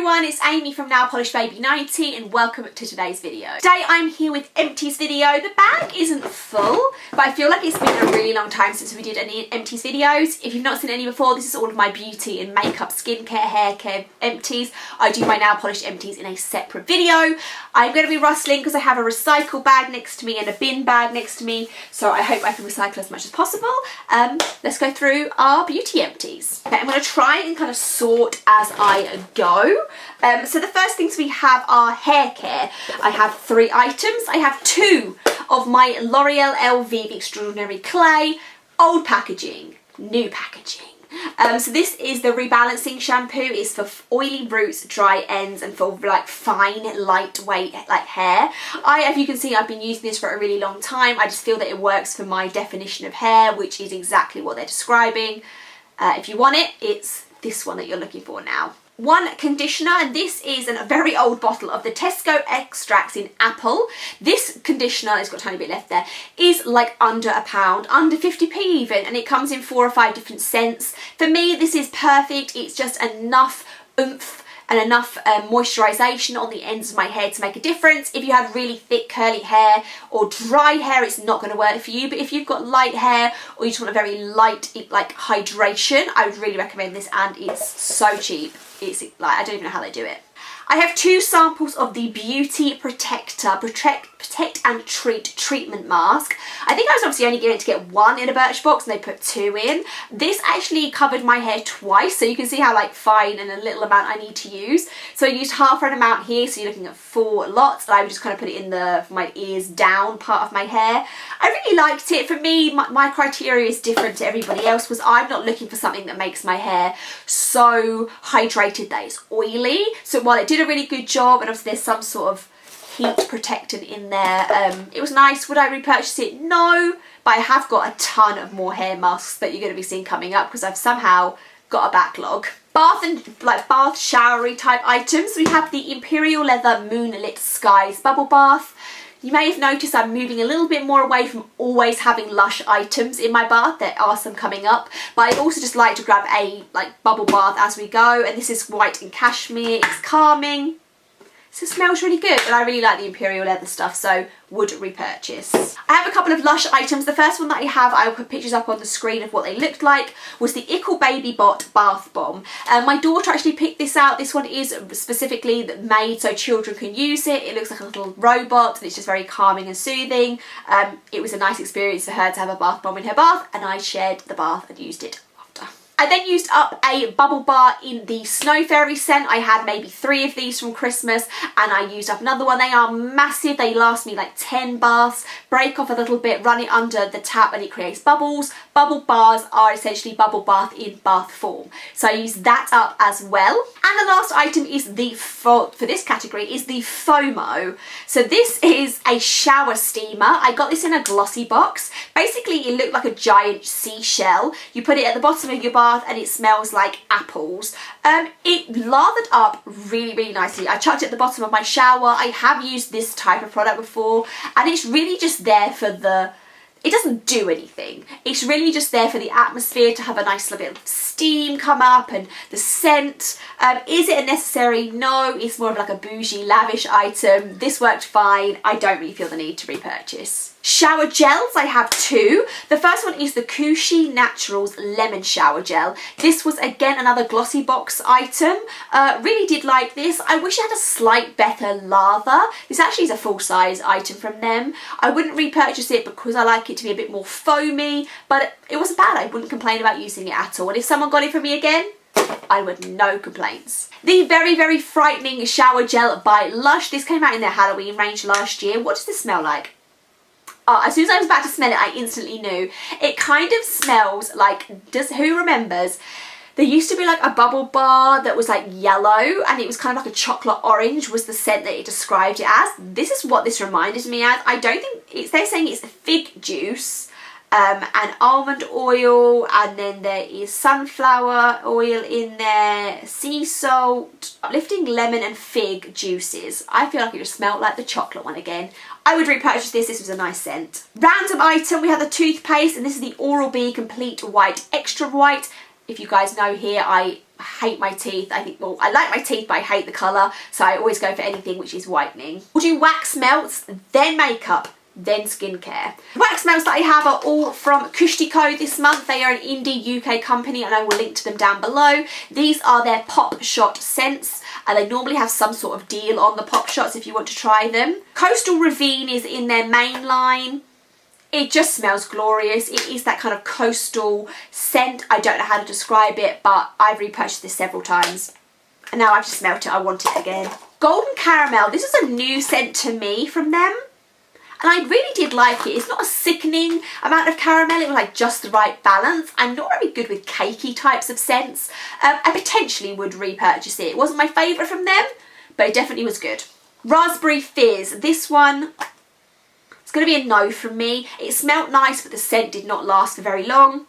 everyone, it's Amy from Nail Polish Baby 90 and welcome to today's video. Today I'm here with Empties video. The bag isn't full, but I feel like it's been a really long time since we did any Empties videos. If you've not seen any before, this is all of my beauty and makeup, skincare, hair care Empties. I do my nail polish Empties in a separate video. I'm going to be rustling because I have a recycle bag next to me and a bin bag next to me, so I hope I can recycle as much as possible. Let's go through our beauty Empties. Okay, I'm going to try and kind of sort as I go. So the first things we have are hair care. I have 3 items. I have 2 of my L'Oreal LV Extraordinary Clay, old packaging, new packaging. So this is the rebalancing shampoo. It's for oily roots, dry ends, and for like fine, lightweight like hair. As you can see, I've been using this for a really long time. I just feel that it works for my definition of hair, which is exactly what they're describing. If you want it, it's this one that you're looking for now. 1 conditioner, and this is a very old bottle of the Tesco extracts in apple. This conditioner, it's got a tiny bit left there, is like under £1, under 50p even, and it comes in 4 or 5 different scents. For me, this is perfect. It's just enough oomph and enough moisturisation on the ends of my hair to make a difference. If you have really thick curly hair or dry hair, it's not going to work for you, but if you've got light hair or you just want a very light like hydration, I would really recommend this, and it's so cheap. It's like, I don't even know how they do it. I have 2 samples of the Beauty Protector Protect and Treat Treatment Mask. I think I was obviously only getting to get 1 in a Birchbox and they put 2 in. This actually covered my hair twice, so you can see how like fine and a little amount I need to use. So I used half an amount here, so you're looking at 4 lots, and I would just kind of put it in the my ears down part of my hair. I really liked it. For me, my criteria is different to everybody else, was I'm not looking for something that makes my hair so hydrated that it's oily. So while it did a really good job, and obviously there's some sort of heat protectant in there, it was nice. Would I repurchase it? No, but I have got a ton of more hair masks that you're going to be seeing coming up because I've somehow got a backlog. Bath and bath showery type items. We have the Imperial Leather Moonlit Skies Bubble Bath. You may have noticed I'm moving a little bit more away from always having Lush items in my bath. There are some coming up, but I also just like to grab a bubble bath as we go, and this is white and cashmere. It's calming. So it smells really good, and I really like the Imperial Leather stuff, so would repurchase. I have a couple of Lush items. The first one that I have, I will put pictures up on the screen of what they looked like, was the Ickle Baby Bot Bath Bomb. My daughter actually picked this out. This one is specifically made so children can use it. It looks like a little robot, and it's just very calming and soothing. It was a nice experience for her to have a bath bomb in her bath, and I shared the bath and used it. I then used up a bubble bar in the Snow Fairy scent. I had maybe 3 of these from Christmas, and I used up another one. They are massive. They last me like 10 baths. Break off a little bit, run it under the tap, and it creates bubbles. Bubble bars are essentially bubble bath in bath form. So I used that up as well. And the last item is for this category is the FOMO. So this is a shower steamer. I got this in a glossy box. Basically, it looked like a giant seashell. You put it at the bottom of your bath, and it smells like apples. It lathered up really, really nicely. I chucked it at the bottom of my shower. I have used this type of product before, and it's really just there for it doesn't do anything. It's really just there for the atmosphere, to have a nice little bit of steam come up and the scent. Is it a necessary? No, it's more of like a bougie, lavish item. This worked fine. I don't really feel the need to repurchase. Shower gels, I have 2. The first one is the Cushty Naturals Lemon Shower Gel. This was again another glossy box item. Really did like this. I wish it had a slight better lather. This actually is a full size item from them. I wouldn't repurchase it because I like it to be a bit more foamy, but it wasn't bad. I wouldn't complain about using it at all. And if someone got it for me again, I would, no complaints. The very, very frightening shower gel by Lush. This came out in their Halloween range last year. What does this smell like? As soon as I was about to smell it, I instantly knew. It kind of smells like, who remembers? There used to be like a bubble bar that was like yellow, and it was kind of like a chocolate orange was the scent that it described it as. This is what this reminded me as. I don't think, they're saying it's fig juice and almond oil, and then there is sunflower oil in there, sea salt, uplifting lemon and fig juices. I feel like it just smelled like the chocolate one again. I would repurchase this. This was a nice scent. Random item, we have the toothpaste, and this is the Oral-B Complete White Extra White. if you guys know here, I hate my teeth. I think, well, I like my teeth, but I hate the colour, so I always go for anything which is whitening. We'll do wax melts, then makeup, then skincare. Wax melts that I have are all from Cushty Co this month. They are an indie UK company and I will link to them down below. These are their Pop Shot scents and they normally have some sort of deal on the Pop Shots if you want to try them. Coastal Ravine is in their main line. It just smells glorious. It is that kind of coastal scent. I don't know how to describe it, but I've repurchased this several times. And now I've just smelt it, I want it again. Golden Caramel, this is a new scent to me from them. And I really did like it. It's not a sickening amount of caramel. It was like just the right balance. I'm not very good with cakey types of scents. I potentially would repurchase it. It wasn't my favourite from them, but it definitely was good. Raspberry Fizz. This one, it's going to be a no from me. It smelled nice, but the scent did not last for very long.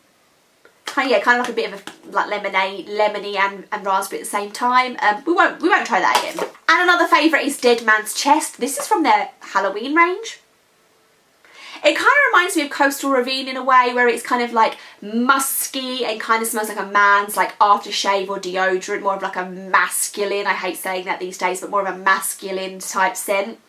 Kind of like a bit of a like lemony and raspberry at the same time. We won't try that again. And another favourite is Dead Man's Chest. This is from their Halloween range. It kind of reminds me of Coastal Ravine in a way, where it's kind of like musky and kind of smells like a man's like aftershave or deodorant, more of like a masculine, I hate saying that these days, but more of a masculine type scent.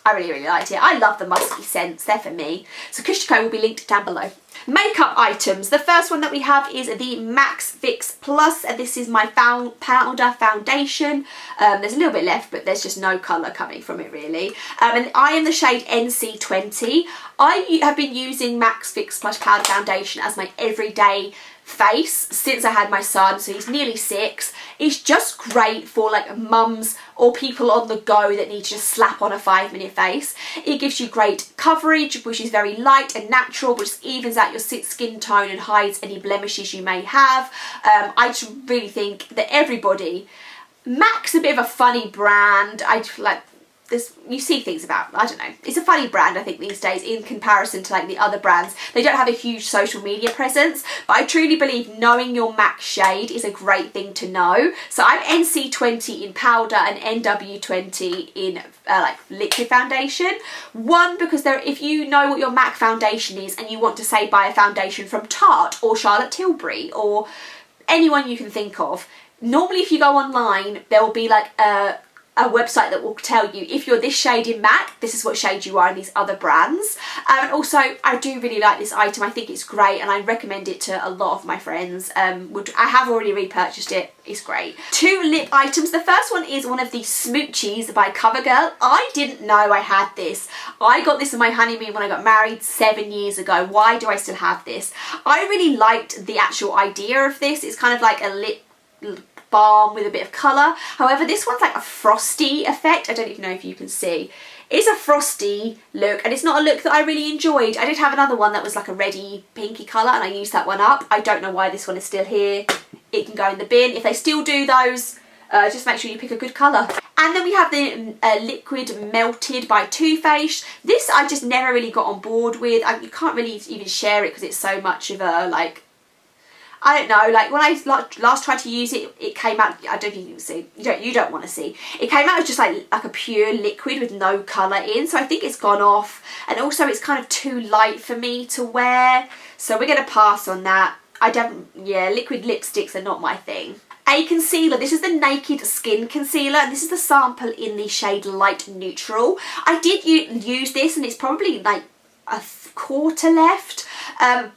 I really liked it. I love the musky scents, they're for me. So Cushty Co will be linked down below. Makeup items. The first one that we have is the Max Fix Plus, and this is my powder foundation. There's a little bit left, but there's just no colour coming from it really. And I am the shade NC20. I have been using Max Fix Plus powder foundation as my everyday face since I had my son, so he's nearly 6. It's just great for like mums or people on the go that need to just slap on a 5-minute face. It gives you great coverage, which is very light and natural, which evens out your skin tone and hides any blemishes you may have. I just really think that everybody, Max is a bit of a funny brand. I like this, you see things about, I don't know, it's a funny brand I think these days in comparison to like the other brands. They don't have a huge social media presence, but I truly believe knowing your MAC shade is a great thing to know. So I'm NC20 in powder and NW20 in like liquid foundation. One, because if you know what your MAC foundation is and you want to say buy a foundation from Tarte or Charlotte Tilbury or anyone you can think of, normally if you go online there will be like a website that will tell you if you're this shade in MAC, this is what shade you are in these other brands. And also I do really like this item. I think it's great and I recommend it to a lot of my friends. I have already repurchased it. It's great. 2 lip items. The first one is one of the Smoochies by CoverGirl. I didn't know I had this. I got this in my honeymoon when I got married 7 years ago. Why do I still have this? I really liked the actual idea of this. It's kind of like a lip balm with a bit of colour. However, this one's like a frosty effect. I don't even know if you can see. It's a frosty look and it's not a look that I really enjoyed. I did have another one that was like a reddy pinky colour and I used that one up. I don't know why this one is still here. It can go in the bin. If they still do those, just make sure you pick a good colour. And then we have the Liquid Melted by Too Faced. This I just never really got on board with. You can't really even share it because it's so much of a like, I don't know, like when I last tried to use it, it came out, I don't think you can see, you don't want to see. It came out as just like a pure liquid with no colour in, so I think it's gone off. And also it's kind of too light for me to wear, so we're going to pass on that. Liquid lipsticks are not my thing. A concealer. This is the Naked Skin Concealer and this is the sample in the shade Light Neutral. I did use this and it's probably like a quarter left,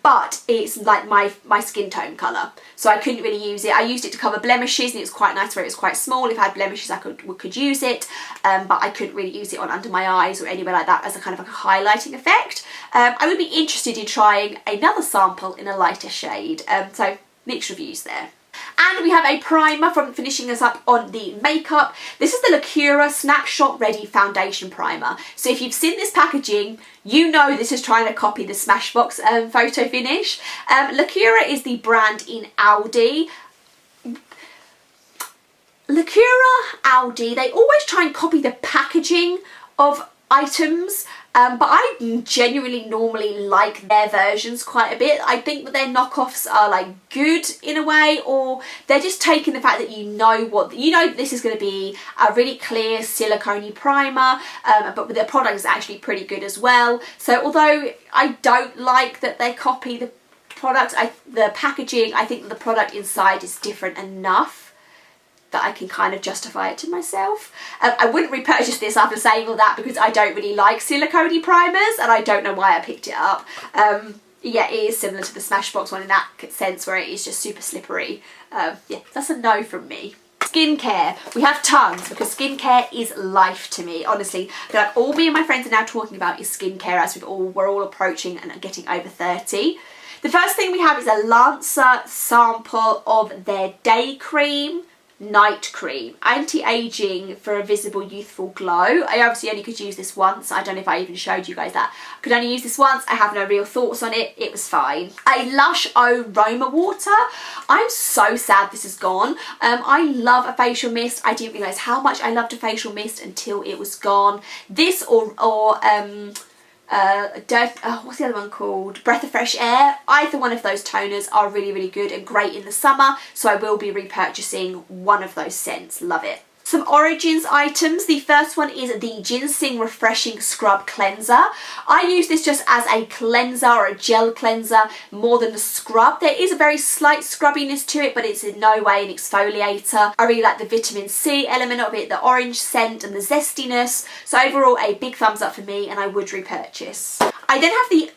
but it's like my skin tone colour, so I couldn't really use it. I used it to cover blemishes and it was quite nice where it was quite small. If I had blemishes I could use it, but I couldn't really use it on under my eyes or anywhere like that as a kind of like a highlighting effect. I would be interested in trying another sample in a lighter shade, so mixed reviews there. And we have a primer from finishing us up on the makeup. This is the Lecura Snapshot Ready Foundation Primer. So if you've seen this packaging, you know this is trying to copy the Smashbox photo finish. Lecura is the brand in Aldi. Lecura, Aldi, they always try and copy the packaging of items, but I genuinely normally like their versions quite a bit. I think that their knockoffs are like good in a way, or they're just taking the fact that you know this is going to be a really clear silicone primer, but the product is actually pretty good as well. So although I don't like that they copy the product. The packaging, I think the product inside is different enough that I can kind of justify it to myself. I wouldn't repurchase this after saying all that because I don't really like silicone primers and I don't know why I picked it up. Yeah, it is similar to the Smashbox one in that sense where it is just super slippery. Yeah, that's a no from me. Skincare. We have tons because skincare is life to me, honestly. I feel like all me and my friends are now talking about is skincare as we're all approaching and getting over 30. The first thing we have is a Lancer sample of their day cream, night cream, anti-aging for a visible youthful glow. I obviously only could use this once. I don't know if I even showed you guys that. I could only use this once. I have no real thoughts on it. It was fine. A Lush Aroma Water. I'm so sad this is gone. I love a facial mist. I didn't realise how much I loved a facial mist until it was gone. This or what's the other one called? Breath of Fresh Air. Either one of those toners are really, really good and great in the summer, so I will be repurchasing one of those scents. Love it. Some Origins items. The first one is the Ginseng Refreshing Scrub Cleanser. I use this just as a cleanser or a gel cleanser more than a scrub. There is a very slight scrubbiness to it, but it's in no way an exfoliator. I really like the vitamin C element of it, the orange scent and the zestiness. So overall, a big thumbs up for me and I would repurchase. I then have the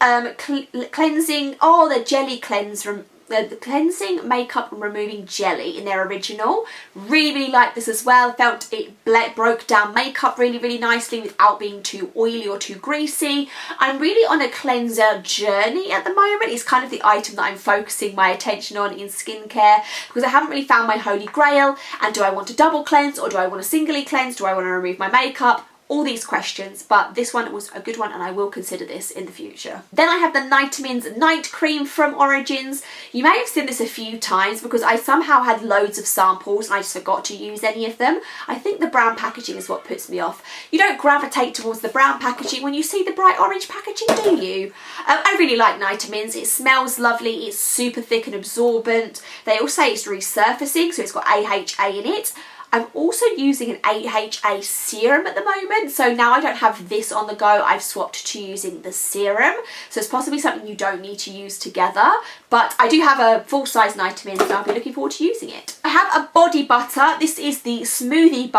cleansing, the jelly cleanse from the cleansing makeup removing jelly in their original. Really like this as well. Felt it broke down makeup really, really nicely without being too oily or too greasy. I'm really on a cleanser journey at the moment. It's kind of the item that I'm focusing my attention on in skincare because I haven't really found my holy grail. And do I want to double cleanse or do I want to singly cleanse? Do I want to remove my makeup? All these questions, but this one was a good one and I will consider this in the future. Then I have the Nitamins Night Cream from Origins. You may have seen this a few times because I somehow had loads of samples and I just forgot to use any of them. I think the brown packaging is what puts me off. You don't gravitate towards the brown packaging when you see the bright orange packaging, do you? I really like Nitamins. It smells lovely. It's super thick and absorbent. They all say it's resurfacing, so it's got AHA in it. I'm also using an AHA serum at the moment, so now I don't have this on the go. I've swapped to using the serum, so it's possibly something you don't need to use together, but I do have a full-size Nitamins, so I'll be looking forward to using it. I have a body butter. This is the Smoothie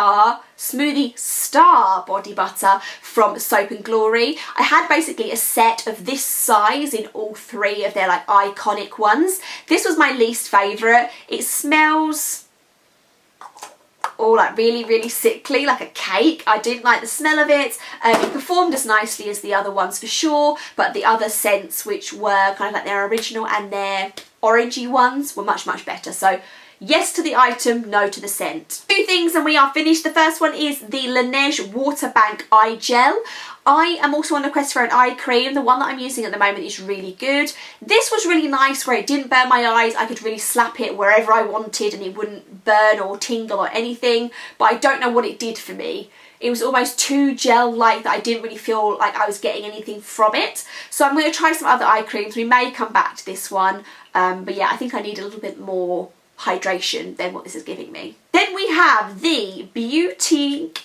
Star body butter from Soap and Glory. I had basically a set of this size in all three of their like iconic ones. This was my least favourite. It smells all like really, really sickly, like a cake. I didn't like the smell of it. It performed as nicely as the other ones for sure, but the other scents, which were kind of like their original and their orangey ones, were much, much better. So yes to the item, no to the scent. Two things and we are finished. The first one is the Laneige Waterbank Eye Gel. I am also on a quest for an eye cream. The one that I'm using at the moment is really good. This was really nice where it didn't burn my eyes. I could really slap it wherever I wanted and it wouldn't burn or tingle or anything, but I don't know what it did for me. It was almost too gel-like that I didn't really feel like I was getting anything from it. So I'm going to try some other eye creams. We may come back to this one, but yeah, I think I need a little bit more hydration than what this is giving me. Then we have the Butanique,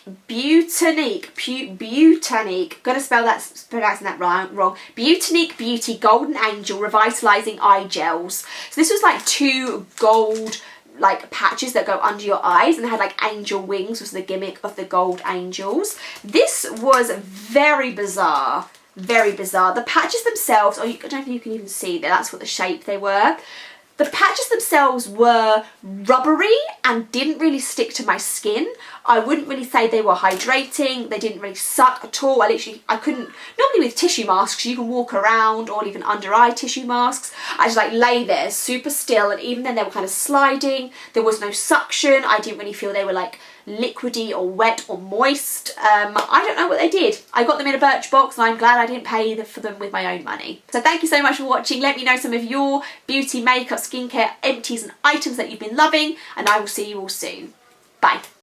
gonna spell that, pronouncing that wrong, Butanique Beauty Golden Angel Revitalizing Eye Gels. So this was like two gold like patches that go under your eyes and they had like angel wings, was the gimmick of the gold angels. This was very bizarre, very bizarre. The patches themselves, I don't think you can even see that, that's what the shape they were. The patches themselves were rubbery and didn't really stick to my skin. I wouldn't really say they were hydrating. They didn't really suck at all. I couldn't, normally with tissue masks, you can walk around, or even under eye tissue masks. I just like lay there super still, and even then they were kind of sliding. There was no suction. I didn't really feel they were like liquidy or wet or moist. I don't know what they did. I got them in a Birchbox and I'm glad I didn't pay for them with my own money. So thank you so much for watching. Let me know some of your beauty, makeup, skincare, empties and items that you've been loving, and I will see you all soon. Bye.